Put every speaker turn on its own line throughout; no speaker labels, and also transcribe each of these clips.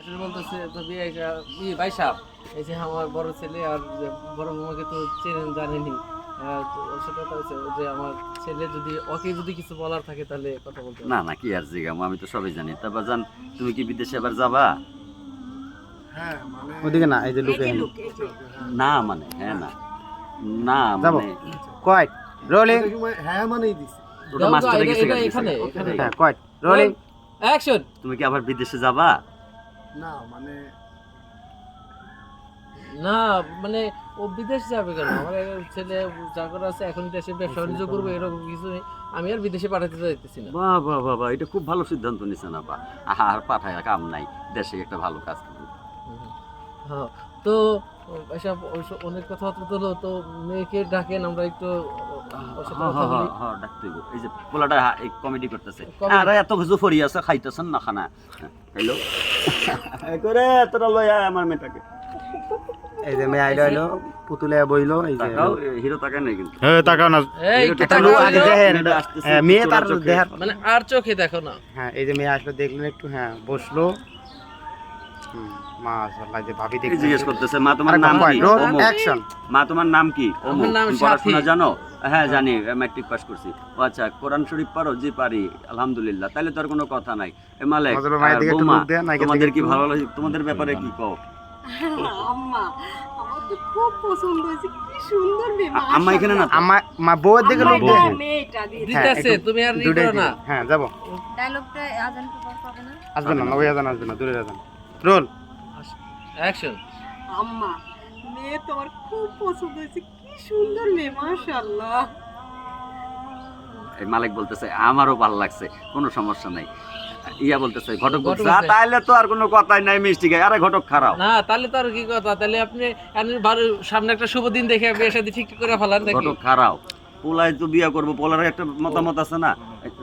আসলে বলতেছে তো ভাই সাহেব, এই যে আমার বড় ছেলে আর বড় মামাকে তো চেনেন জানেনি, তো সেটা তো হচ্ছে যে আমার ছেলে যদি ওকে যদি কিছু বলার থাকে তাহলে কথা বলতে
না না, কি আর জিগাম, আমি তো সবই জানি। তারপর জান, তুমি কি বিদেশে এবার যাবা?
হ্যাঁ মানে
ওদিকে না, এই যে লুকে
না মানে হ্যাঁ না না
যাবো।
মানে
কয়েট রোলিং।
হ্যাঁ মানেই দিছি।
ওটা মাস্টারে গেছে
এটা
গেছে।
এখানে এখানে
হ্যাঁ কয়েট রোলিং।
অ্যাকশন।
তুমি কি আবার বিদেশে যাবা?
না মানে
না মানে ও বিদেশ যাবে কেন? আমার ছেলে যা করা আছে এখন দেশে ব্যবসা বাণিজ্য করবো, এরকম কিছু নেই। আমি আর বিদেশে পাঠাতে চাইতেছি না।
বাহ বাহ বাহ বাহ, এটা খুব ভালো সিদ্ধান্ত নিছে না বা। আর পাঠায় কাম নাই, দেশে একটা ভালো কাজ করবে।
হ্যাঁ, তো এসব অনেক কথাবার্তা তো হলো, তো মেয়েকে ডাকেন, আমরা একটু ওর সাথে কথা বলি।
হ্যাঁ ডাকতে গো। এই যে পোলাটা এই কমেডি করতেছে,
Comedy?
আরে এত কিছু ফরি আছে, খাইতেছেন না খানা। হ্যালো করে তোরা লয় আয় আমার মেয়েটাকে।
এই যে মেয়ে আইলো আইলো পুতুলে বইলো। এই যে
তাকাও, হিরো তাকায় নাই কিন্তু।
তাকাও না,
এই
এটা
একটা
তাকাও,
লোক আগে
হলো।
দেখেন।
এটা আসতেছে,
হ্যাঁ, মেয়ে তার
চোখে।
দেখার
মানে আর চোখে দেখো না।
হ্যাঁ, এই যে মেয়ে আসলো দেখলেন একটু, হ্যাঁ বসলো। মাশাআল্লাহ, যে ভাবি
এই
দেখতে
জিজ্ঞেস করতেছে, মা তোমার নাম কি?
রোল
অমুক।
অ্যাকশন।
মা তোমার নাম কি?
আমার নাম
তুমি পড়াশোনা
সাথী।
জানো? হ্যাঁ জানি, ম্যাট্রিক পাস করছি। ও আচ্ছা, কোরআন শরীফ পারো? জি পারি, আলহামদুলিল্লাহ। তাহলে তো আর কোনো কথা নাই। এ মালেক,
নজরুল ভাইয়ের দিকে একটু
বৌমা,
লোক দেন, নাইকের
তোমাদের
দিকে
কি
একটু।
ভালো লাগে? তোমাদের ব্যাপারে কি কও?
আম্মা আমার তো খুব পছন্দ হয়েছে, কি সুন্দর মেয়ে।
আম্মা এখানে না তো?
আমার মা বউয়ের দিকে লোক
আম্মা,
দেখেন।
মেয়েটা দিয়ে
হ্যাঁ,
দিতেছে,
একটু
তুমি আর ই
দুইটাই
করো না।
দিবেন। হ্যাঁ যাবো।
ডায়লগটা আজান কি পাবে না?
আসবেন না, ওই আজান আসবে না, দূরে আজান। Roll
action.
আম্মা, মেয়ে তোমার খুব পছন্দ হয়েছে, কি সুন্দর মেয়ে, মাশাআল্লাহ।
এই মালিক বলতেছে আমারও ভালো লাগছে, কোনো সমস্যা নাই। ইয়া বলতেছে ঘটক বলছে
ঘটক বলছে,
তাইলে তো আর কোনো কথাই নাই, মিষ্টি গায়ে। আরে ঘটক খারাপ।
না তাহলে তো আর কি কথা, তাহলে আপনি সামনে একটা শুভ দিন দেখে বিয়ে শাদী ঠিক করে ফেলান দেখি।
ঘটক খারাপ। পোলাই তো বিয়া করবো, পোলার একটা মতামত আছে না।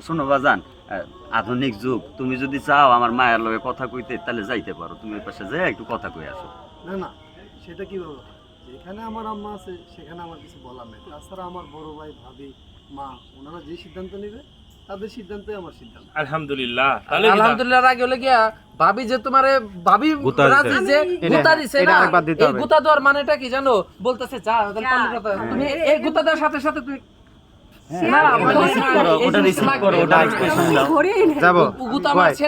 শোনো বাজান, আধুনিক যুগ, তুমি যদি চাও আমার মায়ের লগে কথা কইতে, তাহলে যাইতে পারো। তুমি ওই পাশে যাই একটু কথা কই আসো।
না না, সেটা কিভাবে হয়? যেখানে আমার আম্মা আছে সেখানে আমার কিছু বলার নেই। তাছাড়া আমার বড় ভাই, ভাবি, মা, ওনারা যে সিদ্ধান্ত নেবে তাদের সিদ্ধান্তই আমার সিদ্ধান্ত।
আলহামদুলিল্লাহ। তাহলে
আলহামদুলিল্লাহ, আগে হলে গিয়া ভাবি যে তোমারে ভাবি
গুতা
রাজি যে
এটা-
গুতা দিছে
এটা
না,
আরেকবার দিতে
এই
হবে।
গুতা দেওয়ার মানেটা কি জানো? বলতেছে যা
যা।
তুমি এই গুতা দেওয়ার সাথে সাথে তুমি
না, ওটা receive করো, ওটা receive করো, ওটা expression দাও।
ঘরে
যাবো।
গুতা
কয়?
মারছে